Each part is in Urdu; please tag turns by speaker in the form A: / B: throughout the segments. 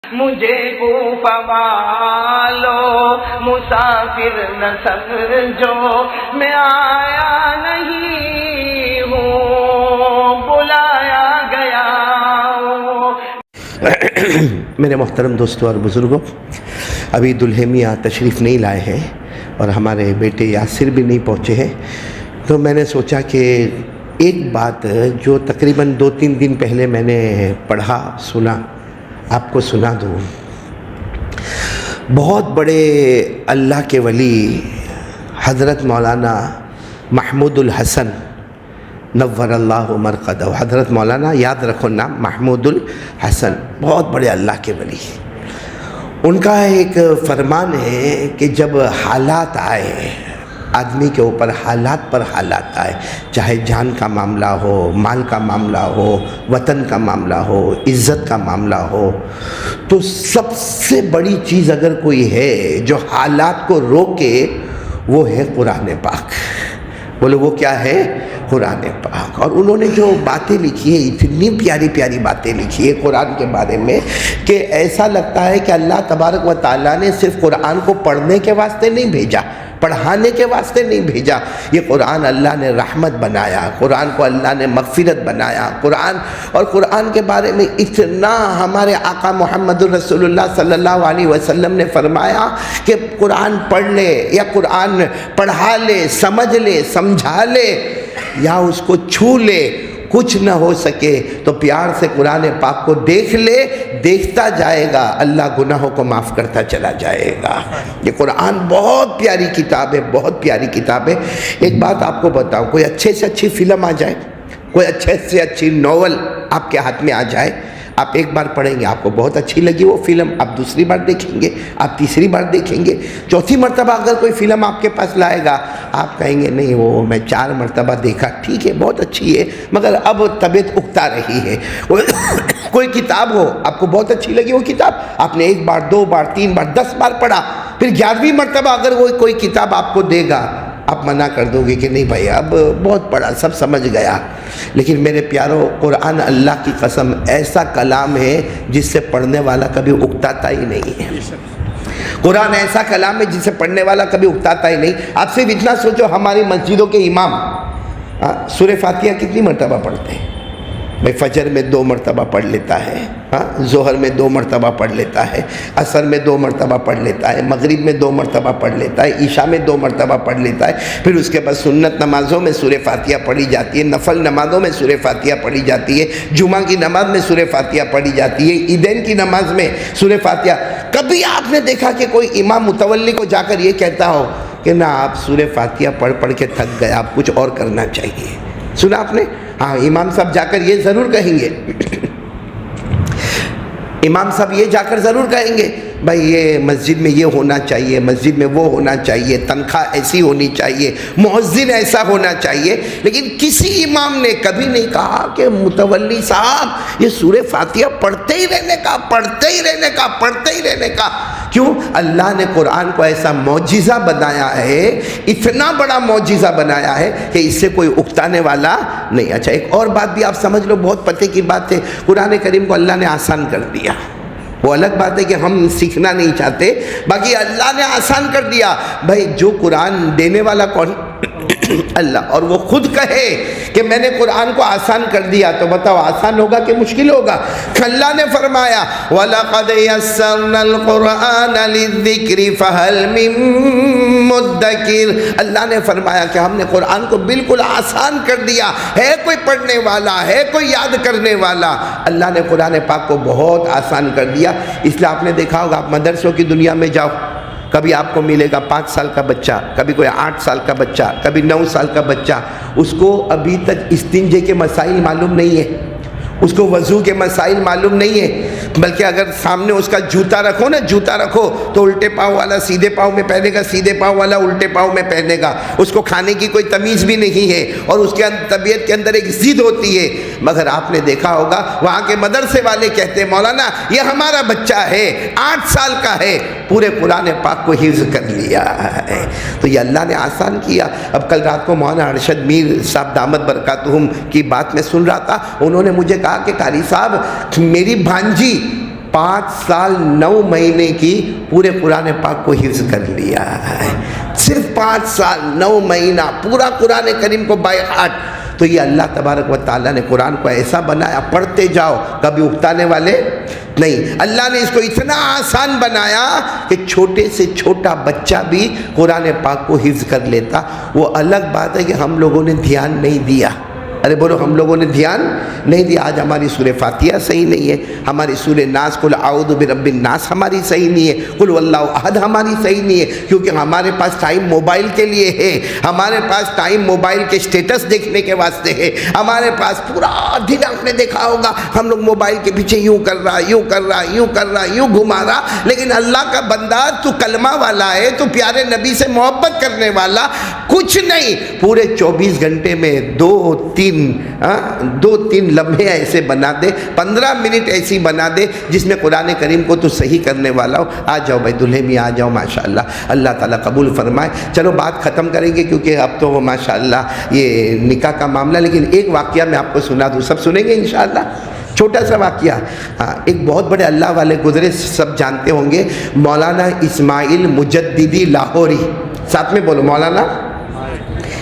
A: مجھے کوفہ والو مسافر نہ سمجھو، میں آیا نہیں ہوں بلایا گیا ہوں۔
B: میرے محترم دوستوں اور بزرگوں، ابھی دلہے میاں تشریف نہیں لائے ہیں اور ہمارے بیٹے یاسر بھی نہیں پہنچے ہیں، تو میں نے سوچا کہ ایک بات جو تقریباً 2-3 دن پہلے میں نے پڑھا سنا آپ کو سنا دوں۔ بہت بڑے اللہ کے ولی حضرت مولانا محمود الحسن نور اللہ مرقدہ، حضرت مولانا یاد رکھو نام محمود الحسن، بہت بڑے اللہ کے ولی، ان کا ایک فرمان ہے کہ جب حالات آئے، آدمی کے اوپر حالات پر حالات آئے، چاہے جان کا معاملہ ہو، مال کا معاملہ ہو، وطن کا معاملہ ہو، عزت کا معاملہ ہو، تو سب سے بڑی چیز اگر کوئی ہے جو حالات کو روکے وہ ہے قرآن پاک۔ بولے وہ کیا ہے؟ قرآن پاک۔ اور انہوں نے جو باتیں لکھی ہیں، اتنی پیاری پیاری باتیں لکھی ہیں قرآن کے بارے میں کہ ایسا لگتا ہے کہ اللہ تبارک و تعالیٰ نے صرف قرآن کو پڑھنے کے واسطے نہیں بھیجا، پڑھانے کے واسطے نہیں بھیجا، یہ قرآن اللہ نے رحمت بنایا، قرآن کو اللہ نے مغفرت بنایا، قرآن کے بارے میں اتنا ہمارے آقا محمد رسول اللہ صلی اللہ علیہ وسلم نے فرمایا کہ قرآن پڑھ لے یا قرآن پڑھا لے، سمجھ لے، سمجھا لے یا اس کو چھو لے، کچھ نہ ہو سکے تو پیار سے قرآن پاک کو دیکھ لے، دیکھتا جائے گا، اللہ گناہوں کو معاف کرتا چلا جائے گا۔ یہ قرآن بہت پیاری کتاب ہے، بہت پیاری کتاب ہے۔ ایک بات آپ کو بتاؤں، کوئی اچھے سے اچھی فلم آ جائے، کوئی اچھے سے اچھی ناول آپ کے ہاتھ میں آ جائے، آپ ایک بار پڑھیں گے، آپ کو بہت اچھی لگی وہ فلم، آپ دوسری بار دیکھیں گے، آپ تیسری بار دیکھیں گے، چوتھی مرتبہ اگر کوئی فلم آپ کے پاس لائے گا آپ کہیں گے نہیں وہ میں 4 مرتبہ دیکھا، ٹھیک ہے بہت اچھی ہے مگر اب طبیعت اکتا رہی ہے۔ کوئی کتاب ہو آپ کو بہت اچھی لگی وہ کتاب، آپ نے 1 بار 2 بار 3 بار 10 بار پڑھا، پھر 11ویں مرتبہ اگر وہ کوئی کتاب آپ کو دے گا آپ منع کر دو گے کہ نہیں بھائی اب بہت پڑھا، سب سمجھ گیا۔ لیکن میرے پیارو، قرآن اللہ کی قسم ایسا کلام ہے جس سے پڑھنے والا کبھی اکتاتا ہی نہیں ہے۔ قرآن ایسا کلام ہے جس سے پڑھنے والا کبھی اکتاتا ہی نہیں۔ آپ صرف اتنا سوچو، ہماری مسجدوں کے امام سورہ فاتحہ کتنی مرتبہ پڑھتے ہیں؟ بھائی فجر میں 2 مرتبہ پڑھ لیتا ہے، ظہر میں 2 مرتبہ پڑھ لیتا ہے، عصر میں 2 مرتبہ پڑھ لیتا ہے، مغرب میں 2 مرتبہ پڑھ لیتا ہے، عشاء میں 2 مرتبہ پڑھ لیتا ہے، پھر اس کے بعد سنت نمازوں میں سورہ فاتحہ پڑھی جاتی ہے، نفل نمازوں میں سورہ فاتحہ پڑھی جاتی ہے، جمعہ کی نماز میں سورہ فاتحہ پڑھی جاتی ہے، عیدین کی نماز میں سورہ فاتحہ۔ کبھی آپ نے دیکھا کہ کوئی امام متولی کو جا کر یہ کہتا ہو کہ نہ آپ سورہ فاتحہ پڑھ پڑھ کے تھک گئے، آپ کچھ اور کرنا چاہیے؟ سنا آپ نے؟ ہاں، امام صاحب جا کر یہ ضرور کہیں گے، امام صاحب یہ جا کر ضرور کہیں گے بھائی یہ مسجد میں یہ ہونا چاہیے، مسجد میں وہ ہونا چاہیے، تنخواہ ایسی ہونی چاہیے، مؤذن ایسا ہونا چاہیے، لیکن کسی امام نے کبھی نہیں کہا کہ متولی صاحب یہ سورہ فاتحہ پڑھتے ہی رہنے کا، پڑھتے ہی رہنے کا، پڑھتے ہی رہنے کا۔ کیوں؟ اللہ نے قرآن کو ایسا معجزہ بنایا ہے، اتنا بڑا معجزہ بنایا ہے کہ اس سے کوئی اکتانے والا نہیں۔ اچھا ایک اور بات بھی آپ سمجھ لو، بہت پتے کی بات ہے، قرآن کریم کو اللہ نے آسان کر دیا۔ وہ الگ بات ہے کہ ہم سیکھنا نہیں چاہتے، باقی اللہ نے آسان کر دیا۔ بھائی جو قرآن دینے والا کون؟ اللہ، اور وہ خود کہے کہ میں نے قرآن کو آسان کر دیا، تو بتاؤ آسان ہوگا کہ مشکل ہوگا؟ اللہ نے فرمایا وَلَقَدْ يَسَّرْنَا الْقُرْآنَ لِلذِّكْرِ فَهَلْ مِن مُدَّكِرٍ۔ اللہ نے فرمایا کہ ہم نے قرآن کو بالکل آسان کر دیا، ہے کوئی پڑھنے والا، ہے کوئی یاد کرنے والا؟ اللہ نے قرآن پاک کو بہت آسان کر دیا۔ اس لیے آپ نے دیکھا ہوگا، آپ مدرسوں کی دنیا میں جاؤ، کبھی آپ کو ملے گا 5 سال کا بچہ، کبھی کوئی 8 سال کا بچہ، کبھی 9 سال کا بچہ، اس کو ابھی تک استنجے کے مسائل معلوم نہیں ہے، اس کو وضو کے مسائل معلوم نہیں ہے، بلکہ اگر سامنے اس کا جوتا رکھو نا، جوتا رکھو تو الٹے پاؤں والا سیدھے پاؤں میں پہنے گا، سیدھے پاؤں والا الٹے پاؤں میں پہنے گا، اس کو کھانے کی کوئی تمیز بھی نہیں ہے، اور اس کے طبیعت کے اندر ایک ضد ہوتی ہے۔ مگر آپ نے دیکھا ہوگا وہاں کے مدرسے والے کہتے ہیں مولانا یہ ہمارا بچہ ہے، 8 سال کا ہے، پورے قرآن پاک کو حفظ کر لیا ہے۔ تو یہ اللہ نے آسان کیا۔ اب کل رات کو مولانا ارشد میر صاحب دامت برکاتہم کی بات میں سن رہا تھا، انہوں نے مجھے کہا کہ قاری صاحب میری بھانجی 5 سال 9 مہینے کی پورے قرآن پاک کو حفظ کر لیا ہے، صرف 5 سال 9 مہینہ پورا قرآن کریم کو بائی ہارٹ. تو یہ اللہ تبارک و تعالیٰ نے قرآن کو ایسا بنایا، پڑھتے جاؤ کبھی اکتانے والے نہیں. اللہ نے اس کو اتنا آسان بنایا کہ چھوٹے سے چھوٹا بچہ بھی قرآن پاک کو حفظ کر لیتا. وہ الگ بات ہے کہ ہم لوگوں نے دھیان نہیں دیا. ارے بولو، ہم لوگوں نے دھیان نہیں دیا. آج ہماری سورہ فاتحہ صحیح نہیں ہے، ہماری سورہ ناس قل اعوذ برب الناس ہماری صحیح نہیں ہے، قل واللہ احد ہماری صحیح نہیں ہے، کیونکہ ہمارے پاس ٹائم موبائل کے لیے ہے، ہمارے پاس ٹائم موبائل کے سٹیٹس دیکھنے کے واسطے ہے. ہمارے پاس پورا دن آپ نے دیکھا ہوگا ہم لوگ موبائل کے پیچھے یوں کر رہا، یوں کر رہا، یوں کر رہا، یوں گھما رہا. لیکن اللہ کا بندہ تو کلمہ والا ہے، تو پیارے نبی سے محبت کرنے والا، کچھ نہیں پورے 24 گھنٹے میں 2-3 لمحے ایسے بنا دے، 15 منٹ ایسی بنا دے جس میں قرآن کریم کو تو صحیح کرنے والا ہو. آ جاؤ بھائی دلہے میں آ جاؤ، ماشاءاللہ اللہ تعالیٰ قبول فرمائے. چلو بات ختم کریں گے کیونکہ اب تو ماشاءاللہ یہ نکاح کا معاملہ. لیکن ایک واقعہ میں آپ کو سنا دوں، سب سنیں گے انشاءاللہ. چھوٹا سا واقعہ. ہاں، ایک بہت بڑے اللہ والے گزرے، سب جانتے ہوں گے، مولانا اسماعیل مجددی لاہوری. ساتھ میں بولو، مولانا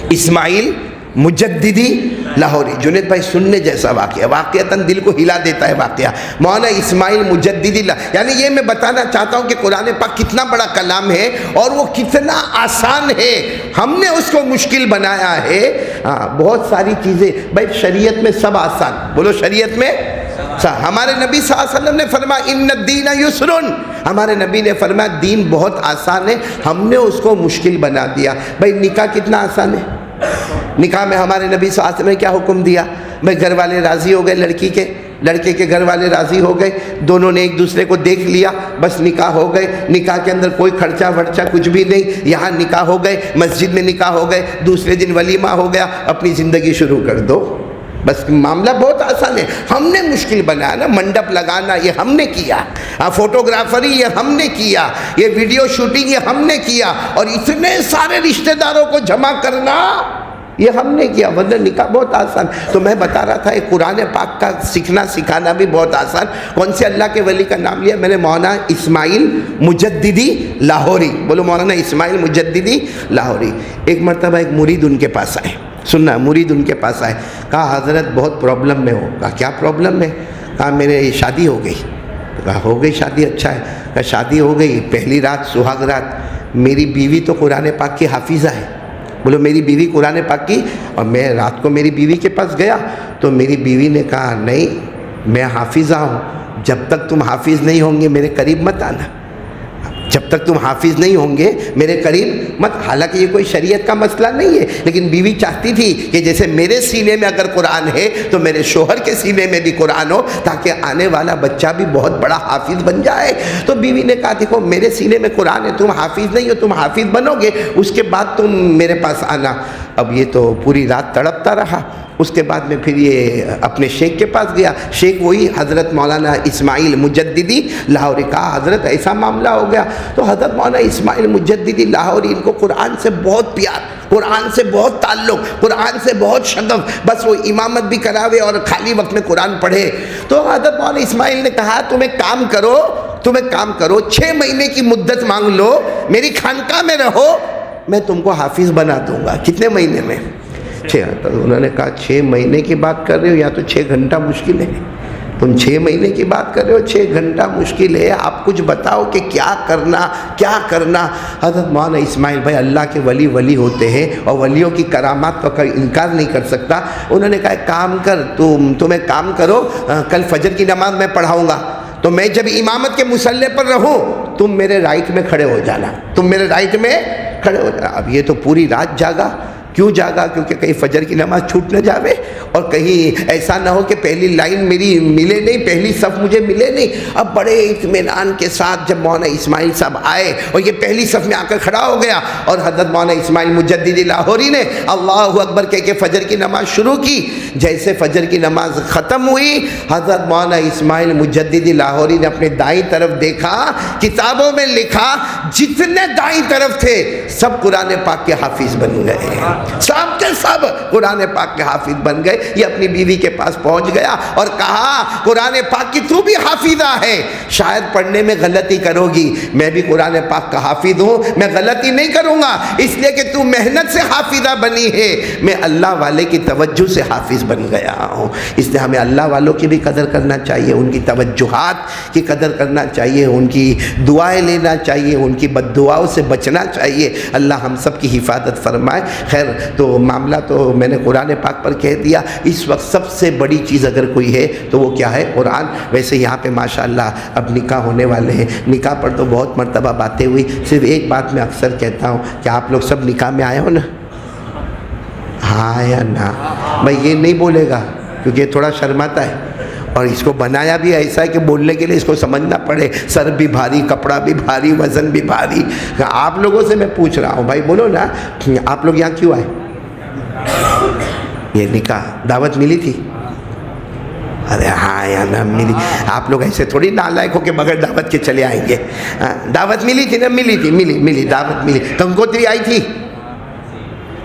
B: اسماعیل مجددی لاہوری. جنید بھائی سننے جیسا واقعہ، واقعتاً دل کو ہلا دیتا ہے واقعہ. مولانا اسماعیل مجددی یعنی یہ میں بتانا چاہتا ہوں کہ قرآن پاک کتنا بڑا کلام ہے اور وہ کتنا آسان ہے. ہم نے اس کو مشکل بنایا ہے. ہاں، بہت ساری چیزیں بھائی شریعت میں سب آسان. بولو شریعت میں ہمارے نبی صلی اللہ علیہ وسلم نے فرمایا ان الدین یسر. ہمارے نبی نے فرمایا دین بہت آسان ہے، ہم نے اس کو مشکل بنا دیا. بھائی نکاح کتنا آسان ہے. نکاح میں ہمارے نبی صلی اللہ علیہ وسلم نے کیا حکم دیا؟ بھائی گھر والے راضی ہو گئے، لڑکے کے گھر والے راضی ہو گئے، دونوں نے ایک دوسرے کو دیکھ لیا، بس نکاح ہو گئے. نکاح کے اندر کوئی خرچہ ورچہ کچھ بھی نہیں. یہاں نکاح ہو گئے، مسجد میں نکاح ہو گئے، دوسرے دن ولیمہ ہو گیا، اپنی زندگی شروع کر دو. بس معاملہ بہت آسان ہے. ہم نے مشکل بنایا نا. منڈپ لگانا یہ ہم نے کیا، فوٹوگرافری یہ ہم نے کیا، یہ ویڈیو شوٹنگ یہ ہم نے کیا، اور اتنے سارے رشتہ داروں کو جمع کرنا یہ ہم نے کیا. ورنہ نکاح بہت آسان. تو میں بتا رہا تھا یہ قرآن پاک کا سیکھنا سکھانا بھی بہت آسان. کون سے اللہ کے ولی کا نام لیا میں نے؟ مولانا اسماعیل مجددی لاہوری. بولو مولانا اسماعیل مجددی لاہوری. ایک مرتبہ ایک مرید ان کے پاس آئے. سننا، مرید ان کے پاس آئے. کہا حضرت بہت پرابلم میں ہو. کہا کیا پرابلم ہے؟ کہا میرے شادی ہو گئی. کہا ہو گئی شادی، اچھا ہے. کہا شادی ہو گئی، پہلی رات سہاگ رات. میری بیوی تو قرآن پاک کی حافظہ ہے. بولو میری بیوی قرآن پاک کی. اور میں رات کو میری بیوی کے پاس گیا تو میری بیوی نے کہا نہیں میں حافظہ ہوں، جب تک تم حافظ نہیں ہوں گے میرے قریب مت آنا، جب تک تم حافظ نہیں ہوں گے میرے قریب مت. حالانکہ یہ کوئی شریعت کا مسئلہ نہیں ہے، لیکن بیوی چاہتی تھی کہ جیسے میرے سینے میں اگر قرآن ہے تو میرے شوہر کے سینے میں بھی قرآن ہو، تاکہ آنے والا بچہ بھی بہت بڑا حافظ بن جائے. تو بیوی نے کہا دیکھو میرے سینے میں قرآن ہے، تم حافظ نہیں ہو، تم حافظ بنو گے اس کے بعد تم میرے پاس آنا. اب یہ تو پوری رات تڑپتا رہا. اس کے بعد میں پھر یہ اپنے شیخ کے پاس گیا. شیخ وہی حضرت مولانا اسماعیل مجددی لاہوری. کہا حضرت ایسا معاملہ ہو گیا. تو حضرت مولانا اسماعیل مجددی لاہوری ان کو قرآن سے بہت پیار، قرآن سے بہت تعلق، قرآن سے بہت شغف، بس وہ امامت بھی کراوے اور خالی وقت میں قرآن پڑھے. تو حضرت مولانا اسماعیل نے کہا تم ایک کام کرو 6 مہینے کی مدت مانگ لو، میری خانقاہ میں رہو، میں تم کو حافظ بنا دوں گا. کتنے مہینے میں؟ 6. انہوں نے کہا 6 مہینے کی بات کر رہے ہو یا تو 6 گھنٹہ مشکل ہے. تم 6 مہینے کی بات کر رہے ہو، 6 گھنٹہ مشکل ہے. آپ کچھ بتاؤ کہ کیا کرنا. حضرت مولانا اسماعیل بھائی اللہ کے ولی ہوتے ہیں اور ولیوں کی کرامات کا کوئی انکار نہیں کر سکتا. انہوں نے کہا ایک کام کر، تم ایک کام کرو، کل فجر کی نماز میں پڑھاؤں گا، تو میں جب امامت کے مصلی پر رہوں تم میرے رائٹ میں کھڑے ہو جانا، اب یہ تو پوری رات جاگا. کیوں جاگا؟ کیونکہ کہیں فجر کی نماز چھوٹ نہ جاوے اور کہیں ایسا نہ ہو کہ پہلی لائن میری ملے نہیں، پہلی صف مجھے ملے نہیں. اب بڑے اطمینان کے ساتھ جب مولانا اسماعیل صاحب آئے اور یہ پہلی صف میں آ کر کھڑا ہو گیا اور حضرت مولانا اسماعیل مجددی لاہوری نے اللہ اکبر کہہ کے فجر کی نماز شروع کی. جیسے فجر کی نماز ختم ہوئی حضرت مولانا اسماعیل مجددی لاہوری نے اپنے دائیں طرف دیکھا، کتابوں میں لکھا جتنے دائیں طرف تھے سب قرآن پاک کے حافظ بن گئے، سب کے سب قرآن پاک کے حافظ بن گئے۔ یہ اپنی بیوی کے پاس پہنچ گیا اور کہا قرآن پاک کی تو بھی حافظہ ہے، شاید پڑھنے میں غلطی کرو گی، میں بھی قرآن پاک کا حافظ ہوں، میں غلطی نہیں کروں گا اس لیے کہ تو محنت سے حافظہ بنی ہے، میں اللہ والے کی توجہ سے حافظ بن گیا ہوں۔ اس لیے ہمیں اللہ والوں کی بھی قدر کرنا چاہیے، ان کی توجہات کی قدر کرنا چاہیے، ان کی دعائیں لینا چاہیے، ان کی بد دعاؤں سے بچنا چاہیے۔ اللہ ہم سب کی حفاظت فرمائے۔ خیر تو معاملہ تو میں نے قرآن پاک پر کہہ دیا۔ اس وقت سب سے بڑی چیز اگر کوئی ہے تو وہ کیا ہے؟ قرآن۔ ویسے یہاں پہ ماشاءاللہ اب نکاح ہونے والے ہیں، نکاح پر تو بہت مرتبہ باتیں ہوئی، صرف ایک بات میں اکثر کہتا ہوں کہ آپ لوگ سب نکاح میں آئے ہو نا؟ ہاں یا نا؟ میں یہ نہیں بولے گا کیونکہ یہ تھوڑا شرماتا ہے اور اس کو بنایا بھی ایسا ہے کہ بولنے کے لیے اس کو سمجھنا پڑے، سر بھی بھاری، کپڑا بھی بھاری، وزن بھی بھاری۔ آپ لوگوں سے میں پوچھ رہا ہوں بھائی بولو نا، آپ لوگ یہاں کیوں آئے؟ یہ نکاح دعوت ملی تھی؟ ارے ہاں یا نہ ملی؟ آپ لوگ ایسے تھوڑی نالائق ہو کہ بغیر دعوت کے چلے آئیں گے۔ دعوت ملی تھی نا؟ ملی تھی، ملی دعوت ملی۔ کنکوتری آئی تھی؟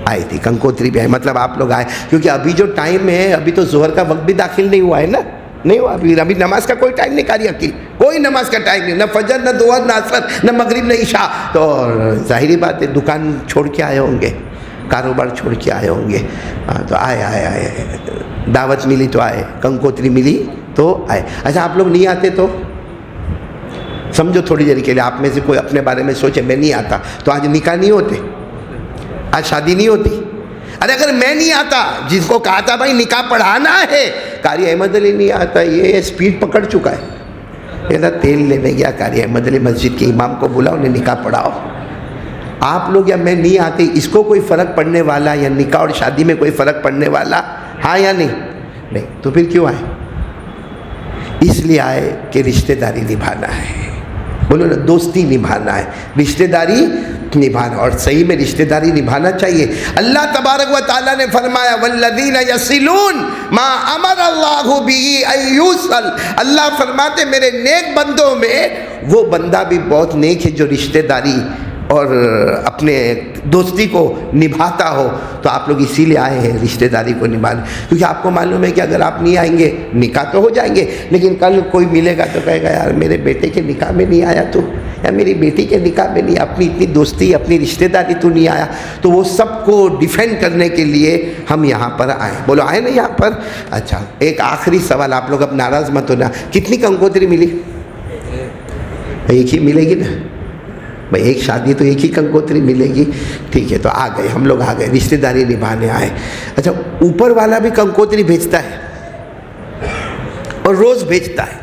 B: آئی تھی، کنکوتری بھی آئی، مطلب آپ لوگ آئے، کیونکہ ابھی جو ٹائم ہے ابھی تو ظہر کا وقت بھی داخل نہیں ہوا ہے نا، نہیں ہوا ابھی نماز کا کوئی ٹائم نہیں قاری عقیل، کوئی نماز کا ٹائم نہیں، نہ فجر نہ ظہر نہ عصر نہ مغرب نہ عشاء۔ تو ظاہری بات ہے دکان چھوڑ کے آئے ہوں گے، کاروبار چھوڑ کے آئے ہوں گے، تو آئے دعوت ملی تو آئے، کنکوتری ملی تو آئے۔ اچھا آپ لوگ نہیں آتے تو سمجھو تھوڑی دیر کے لیے، آپ میں سے کوئی اپنے بارے میں سوچے میں نہیں آتا تو آج نکاح نہیں ہوتے، آج شادی نہیں ہوتی۔ ارے اگر میں نہیں آتا، جس کو کہا تھا بھائی نکاح پڑھانا ہے، قاری احمد علی نہیں آتا، یہ سپیڈ پکڑ چکا ہے، یہ تیل لینے گیا قاری احمد علی مسجد کے امام کو بلاؤ، انہیں نکاح پڑھاؤ۔ آپ لوگ یا میں نہیں آتے، اس کو کوئی فرق پڑنے والا یا نکاح اور شادی میں کوئی فرق پڑنے والا؟ ہاں یا نہیں؟ تو پھر کیوں آئے؟ اس لیے آئے کہ رشتہ داری نبھانا ہے، بولو نا، دوستی نبھانا ہے، رشتہ داری نبھانا، اور صحیح میں رشتہ داری نبھانا چاہیے۔ اللہ تبارک و تعالیٰ نے فرمایا والذین یصلون ما امر اللہ بہ ان یوصل، اللہ فرماتے میرے نیک بندوں میں وہ بندہ بھی بہت نیک ہے جو رشتہ داری اور اپنے دوستی کو نبھاتا ہو۔ تو آپ لوگ اسی لیے آئے ہیں رشتہ داری کو نبھانے، کیونکہ آپ کو معلوم ہے کہ اگر آپ نہیں آئیں گے نکاح تو ہو جائیں گے، لیکن کل کوئی ملے گا تو کہے گا یار میرے بیٹے کے نکاح میں نہیں آیا تو، یا میری بیٹی کے نکاح میں نہیں، اپنی اتنی دوستی اپنی رشتہ داری تو نہیں آیا۔ تو وہ سب کو ڈیفینڈ کرنے کے لیے ہم یہاں پر آئے، بولو آئے نا یہاں پر۔ اچھا ایک آخری سوال، آپ لوگ اب ناراض مت ہونا، کتنی کنکوتری ملی؟ ایک ہی ملے گی نا بھائی، ایک شادی تو ایک ہی کنکوتری ملے گی، ٹھیک ہے۔ تو آ گئے، ہم لوگ آ گئے، رشتہ داری نبھانے آئے۔ اچھا اوپر والا بھی کنکوتری بھیجتا ہے اور روز بھیجتا ہے،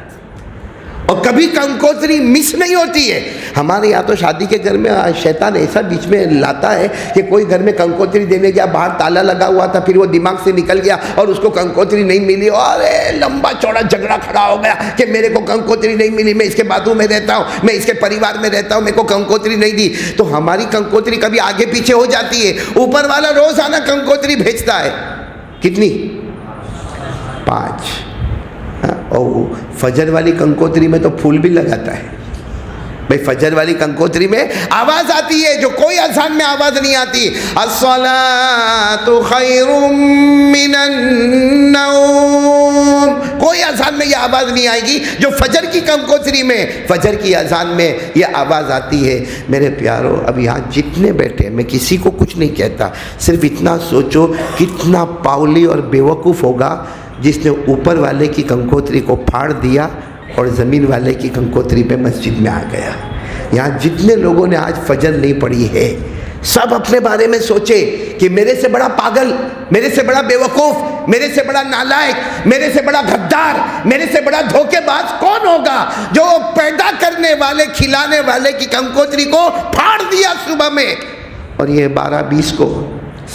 B: اور کبھی کنکوتری مس نہیں ہوتی ہے۔ ہمارے یہاں تو شادی کے گھر میں شیطان ایسا بیچ میں لاتا ہے کہ کوئی گھر میں کنکوتری دینے گیا، باہر تالا لگا ہوا تھا، پھر وہ دماغ سے نکل گیا اور اس کو کنکوتری نہیں ملی، اور لمبا چوڑا جھگڑا کھڑا ہو گیا کہ میرے کو کنکوتری نہیں ملی، میں اس کے بازو میں رہتا ہوں، میں اس کے پریوار میں رہتا ہوں، میرے کو کنکوتری نہیں دی۔ تو ہماری کنکوتری کبھی آگے پیچھے ہو جاتی ہے، اوپر والا روزانہ کنکوتری بھیجتا ہے۔ کتنی؟ 5۔ اور فجر والی کنکوتری میں تو پھول بھی لگاتا ہے بھائی، فجر والی کنکوتری میں آواز آتی ہے جو کوئی اذان میں آواز نہیں آتی، الصلاۃ خیر من النوم، کوئی اذان میں یہ آواز نہیں آئے گی جو فجر کی کنکوتری میں، فجر کی اذان میں یہ آواز آتی ہے۔ میرے پیارو اب یہاں جتنے بیٹھے، میں کسی کو کچھ نہیں کہتا، صرف اتنا سوچو کتنا پاولی اور بیوقوف ہوگا جس نے اوپر والے کی کنکوتری کو پھاڑ دیا اور زمین والے کی کنکوتری پہ مسجد میں آ گیا۔ یہاں جتنے لوگوں نے آج فجر نہیں پڑھی ہے، سب اپنے بارے میں سوچے کہ میرے سے بڑا پاگل، میرے سے بڑا بیوقوف، میرے سے بڑا نالائق، میرے سے بڑا غدار، میرے سے بڑا دھوکے باز کون ہوگا جو پیدا کرنے والے کھلانے والے کی کنکوتری کو پھاڑ دیا صبح میں، اور یہ 12-20 کو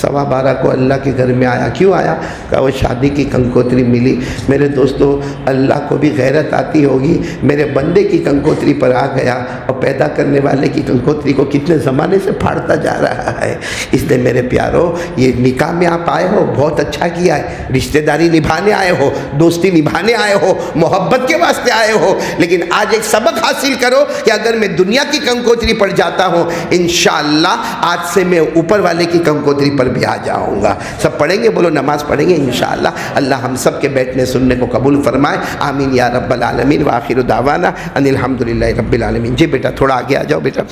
B: 12:15 کو اللہ کے گھر میں آیا. کیوں آیا؟ کہا وہ شادی کی کنکوتری ملی. میرے دوستو اللہ کو بھی غیرت آتی ہوگی، میرے بندے کی کنکوتری پر آ گیا اور پیدا کرنے والے کی کنکوتری کو کتنے زمانے سے پھاڑتا جا رہا ہے. اس لیے میرے پیارو، یہ نکاح میں آپ آئے ہو بہت اچھا کیا ہے، رشتہ داری نبھانے آئے ہو، دوستی نبھانے آئے ہو، محبت کے واسطے آئے ہو، لیکن آج ایک سبق حاصل کرو کہ اگر میں دنیا کی کنکوتری پر جاتا ہوں، انشاءاللہ آج سے میں اوپر والے کی کنکوتری پر بھی آ جاؤں گا. سب پڑھیں گے، بولو نماز پڑھیں گے انشاءاللہ. اللہ ہم سب کے بیٹھنے سننے کو قبول فرمائے. آمین یا رب العالمین. وآخر دعوانا ان الحمدللہ رب العالمین. جی بیٹا تھوڑا آگے آ جاؤ بیٹا.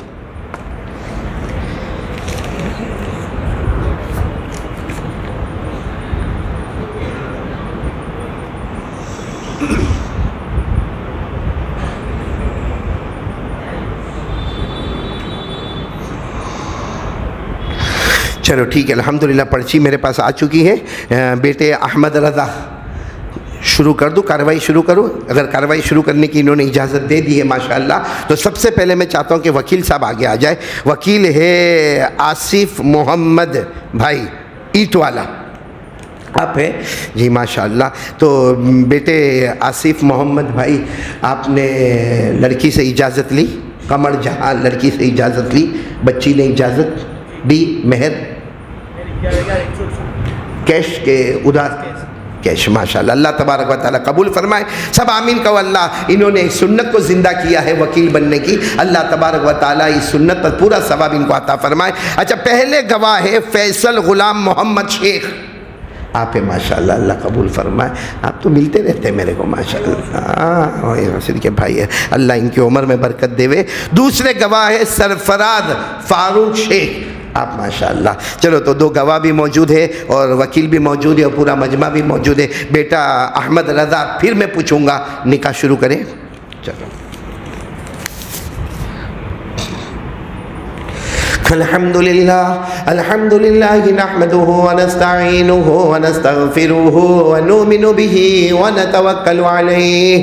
B: چلو ٹھیک ہے، الحمدللہ پرچی میرے پاس آ چکی ہے. بیٹے احمد رضا شروع کر دوں، کارروائی شروع کروں؟ اگر کارروائی شروع کرنے کی انہوں نے اجازت دے دی ہے ماشاءاللہ، تو سب سے پہلے میں چاہتا ہوں کہ وکیل صاحب آگے آ جائے. وکیل ہے آصف محمد بھائی ایٹ والا، آپ ہیں جی ماشاءاللہ. تو بیٹے آصف محمد بھائی، آپ نے لڑکی سے اجازت لی، قمر جہاں لڑکی سے اجازت لی، بچی نے اجازت دی، مہر کیش کے ادھار کیش، ماشاءاللہ. اللہ تبارک و تعالیٰ قبول فرمائے. سب آمین کہو. اللہ انہوں نے ایک سنت کو زندہ کیا ہے وکیل بننے کی. اللہ تبارک و تعالیٰ اس سنت پر پورا ثواب ان کو عطا فرمائے. اچھا، پہلے گواہ ہے فیصل غلام محمد شیخ، آپ ماشاءاللہ. اللہ قبول فرمائے. آپ تو ملتے رہتے ہیں میرے کو ماشاءاللہ. ہاں صدقے بھائی ہے، اللہ ان کی عمر میں برکت دے. دوسرے گواہ ہے سرفراز فاروق شیخ، آپ ماشاءاللہ. چلو تو دو گواہ بھی موجود ہے اور وکیل بھی موجود ہے اور پورا مجمع بھی موجود ہے. بیٹا احمد رضا، پھر میں پوچھوں گا، نکاح شروع کریں. چلو. الحمدللہ نحمده ونستعینه ونستغفره ونؤمن به ونتوکل علیہ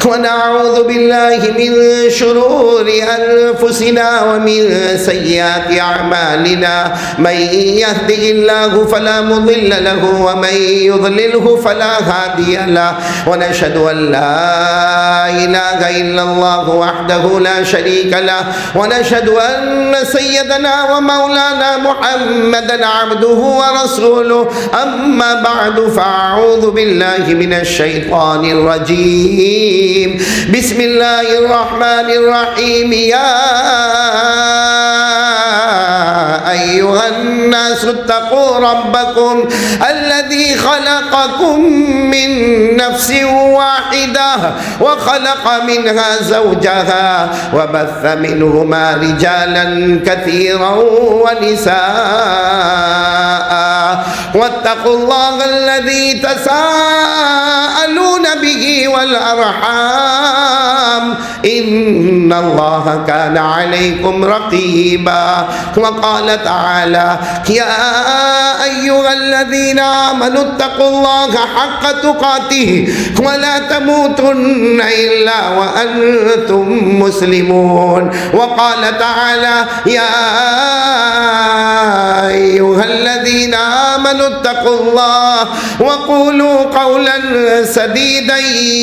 B: ونعوذ باللہ من شرور انفسنا ومن سیئات اعمالنا من یهده اللہ فلا مضل له ومن یضلله فلا هادی له ونشهد ان لا الہ الا اللہ وحده لا شریک له ونشهد ان سیدنا ومولانا محمدا عبده ورسوله اما بعد فاعوذ بالله من الشيطان الرجيم بسم الله الرحمن الرحيم يا أيها الناس اتقوا ربكم الذي خلقكم من نفس واحدة وخلق منها زوجها وبث منهما رجالا كثيرا ونساء واتقوا الله الذي تساءلون به والأرحام إن الله كان عليكم رقيبا. وقال تعالى يا أيها الذين آمنوا اتقوا الله حق تقاته ولا تموتن إلا وأنتم مسلمون. وقال تعالى يا أيها الذين آمنوا اتقوا الله وقولوا قولا سديدا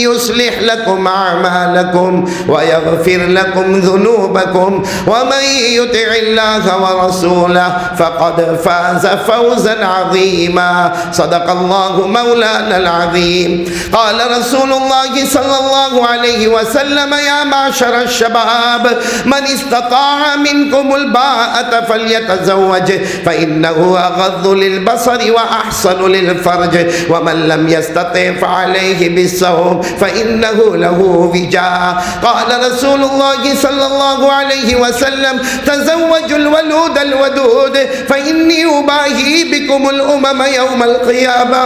B: يصلح لكم أعمالكم ويغفر لكم ذنوبكم ومن يطع الله ورسوله فقد فاز فوزا عظيما. صدق الله مولانا العظيم. قال رسول الله صلى الله عليه وسلم يا معشر الشباب من استطاع منكم الباءة فليتزوج فإنه أغض للبصر وأحسن للفرج ومن لم يستطع فعليه بالصوم فإنه له وجاء. قال رسول الله صلى الله عليه وسلم تزوجوا الولود الودود فإني أباهي بكم الأمم يوم القيامة.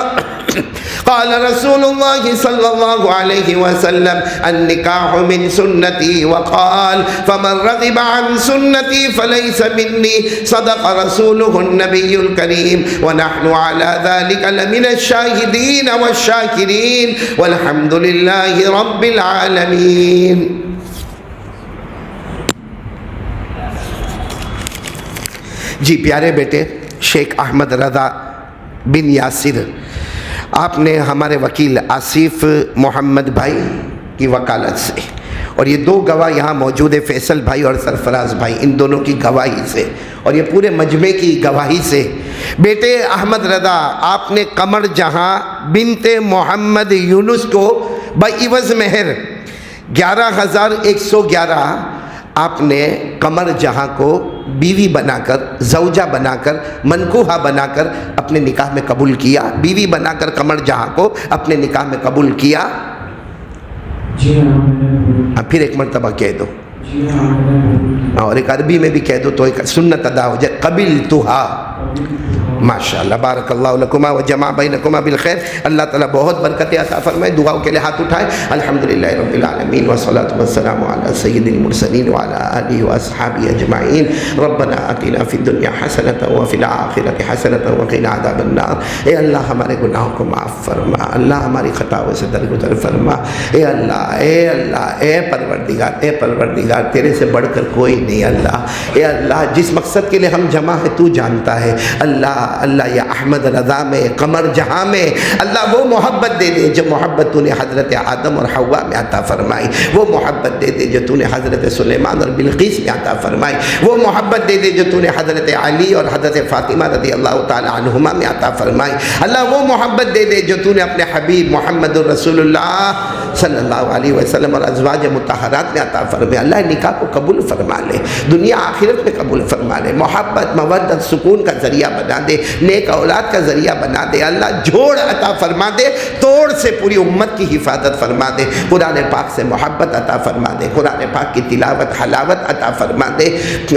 B: قال رسول الله صلى الله عليه وسلم النكاح من سنتي وقال فمن رغب عن سنتي فليس مني. صدق رسوله النبي الكريم ونحن على ذلك لمن الشاهدين والشاكرين والحمد لله رب العالمين. جی پیارے بیٹے شیخ احمد رضا بن یاسر، آپ نے ہمارے وکیل آصف محمد بھائی کی وکالت سے، اور یہ دو گواہ یہاں موجود ہے، فیصل بھائی اور سرفراز بھائی، ان دونوں کی گواہی سے اور یہ پورے مجمع کی گواہی سے، بیٹے احمد رضا آپ نے قمر جہاں بنت محمد یونس کو بعوض مہر 11,111 آپ نے قمر جہاں کو بیوی بنا کر، زوجہ بنا کر، منکوحہ بنا کر اپنے نکاح میں قبول کیا، بیوی بنا کر قمر جہاں کو اپنے نکاح میں قبول کیا؟
C: جی ہاں،
B: پھر ایک مرتبہ کہہ دو،
C: جی ہاں،
B: اور ایک عربی میں بھی کہہ دو تو ایک سنت ادا ہو جائے، قبلتھا۔ ماشاءاللہ، بارک اللہ لکما وجمع بینکما بالخیر۔ اللہ تعالیٰ بہت برکتیں عطا فرمائے۔ دعاؤں کے لیے ہاتھ اٹھائے۔ الحمدللہ رب العالمین والصلاة والسلام علی سید المرسلین وعلی آلہ واصحابہ اجمعین۔ ربنا آتنا فی الدنیا حسنۃ وفی الآخرۃ حسنۃ وقنا عذاب النار۔ اے اللہ ہمارے گناہوں کو معاف فرما، اللہ ہماری خطاؤں سے درگزر فرما۔ اے اللہ، اے اللہ، اے پروردگار، اے پروردگار، تیرے سے بڑھ کر کوئی نہیں اللہ۔ اے اللہ، جس مقصد کے لیے ہم جمع ہے تو جانتا ہے اللہ۔ اللہ یا احمد رضا میں، قمر جہاں میں اللہ وہ محبت دے دے جو محبت تو نے حضرت آدم اور حوا میں عطا فرمائی، وہ محبت دے دے جو تو نے حضرت سلیمان اور بلقیس میں عطا فرمائی، وہ محبت دے دے جو تو نے حضرت علی اور حضرت فاطمہ رضی اللہ تعالی عنہما میں عطا فرمائی۔ اللہ وہ محبت دے دے جو تو نے اپنے حبیب محمد الرسول اللہ صلی اللہ علیہ وسلم اور ازواج مطہرات میں عطا فرمائی۔ اللہ نکاح کو قبول فرما لے، دنیا آخرت میں قبول فرما لے، محبت، مودت، سکون کا ذریعہ بنا دے، نیک اولاد کا ذریعہ بنا دے۔ اللہ جوڑ عطا فرما دے، توڑ سے پوری امت کی حفاظت فرما دے، قرآن پاک سے محبت عطا فرما دے، قرآن پاک کی تلاوت حلاوت عطا فرما دے۔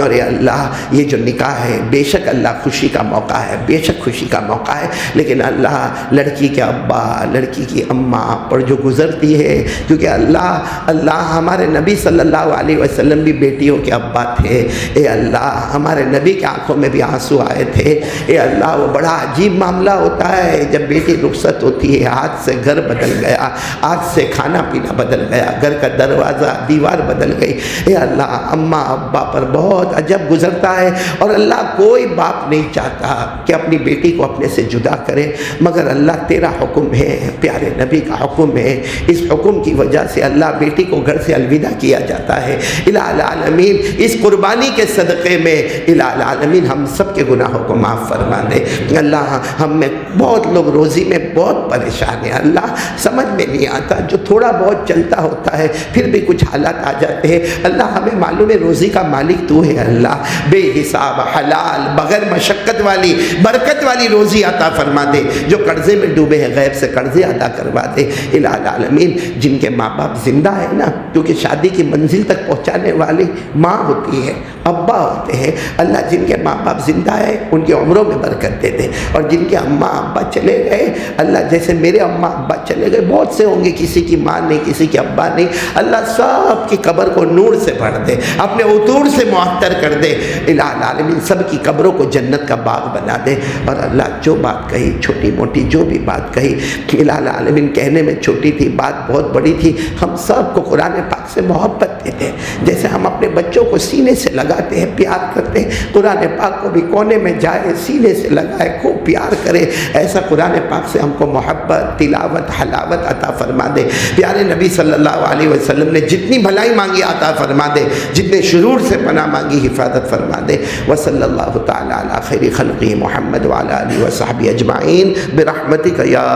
B: اور اے اللہ یہ جو نکاح ہے بے شک اللہ خوشی کا موقع ہے، بے شک خوشی کا موقع ہے، لیکن اللہ لڑکی کے ابا، لڑکی کی اماں پر جو گزرتی ہے، کیونکہ اللہ ہمارے نبی صلی اللہ علیہ وسلم بھی بیٹیوں کے ابا تھے۔ اے اللہ ہمارے نبی کی آنکھوں میں بھی آنسو آئے تھے۔ اے اللہ وہ بڑا عجیب معاملہ ہوتا ہے جب بیٹی رخصت ہوتی ہے، ہاتھ سے گھر بدل گیا، ہاتھ سے کھانا پینا بدل گیا، گھر کا دروازہ دیوار بدل گئی۔ اے اللہ اماں ابا پر بہت عجب گزرتا ہے، اور اللہ کوئی باپ نہیں چاہتا کہ اپنی بیٹی کو اپنے سے جدا کرے، مگر اللہ تیرا حکم ہے، پیارے نبی کا حکم ہے، اس حکم کی وجہ سے اللہ بیٹی کو گھر سے الوداع کیا جاتا ہے۔ الہ العالمین اس قربانی کے صدقے میں الہ العالمین ہم سب کے گناہوں کو معاف فرما دے۔ اللہ ہم میں بہت لوگ روزی میں بہت پریشان ہیں، اللہ سمجھ میں نہیں آتا، جو تھوڑا بہت چلتا ہوتا ہے پھر بھی کچھ حالات آ جاتے ہیں۔ اللہ ہمیں معلوم ہے روزی کا مالک تو ہے، اللہ بے حساب حلال بغیر مشقت والی برکت والی روزی عطا فرما دے، جو قرضے میں ڈوبے ہیں غیب سے قرضے ادا کروا دے۔ الہ العالمین جن کے ماں باپ زندہ ہے نا، کیونکہ شادی کی منزل تک پہنچانے والی ماں ہوتی ہے، ابا ہوتے ہیں، اللہ جن کے ماں باپ زندہ ہے ان کی عمروں میں برکت دے دے، اور جن کے اماں ابا چلے گئے اللہ جیسے میرے اماں ابا چلے گئے، بہت سے ہوں گے کسی کی ماں نہیں کسی کی ابا نہیں، اللہ سب کی قبر کو نور سے بھر دے، اپنے عطور سے معطر کر دے۔ الہ العالمین سب کی قبروں کو جنت کا باغ بنا دے، اور اللہ جو بات کہی چھوٹی موٹی جو بھی بات کہی الہ العالمین کہنے میں چھوٹی تھی بات بہت بڑی تھی، ہم سب کو قرآن پاک سے محبت دیتے ہیں، جیسے ہم اپنے بچوں کو سینے سے لگاتے ہیں پیار کرتے ہیں، قرآن پاک کو بھی کونے میں جائے سینے سے لگائے خوب پیار کرے، ایسا قرآن پاک سے ہم کو محبت تلاوت حلاوت عطا فرما دے۔ پیارے نبی صلی اللہ علیہ وسلم نے جتنی بھلائی مانگی عطا فرما دے، جتنے شرور سے پناہ مانگی حفاظت فرما دے۔ وصلی اللہ تعالی علی خیر خلقہ محمد وعلی آلہ وصحبہ اجمعین برحمتک یا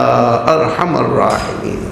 B: ارحم الراحمین۔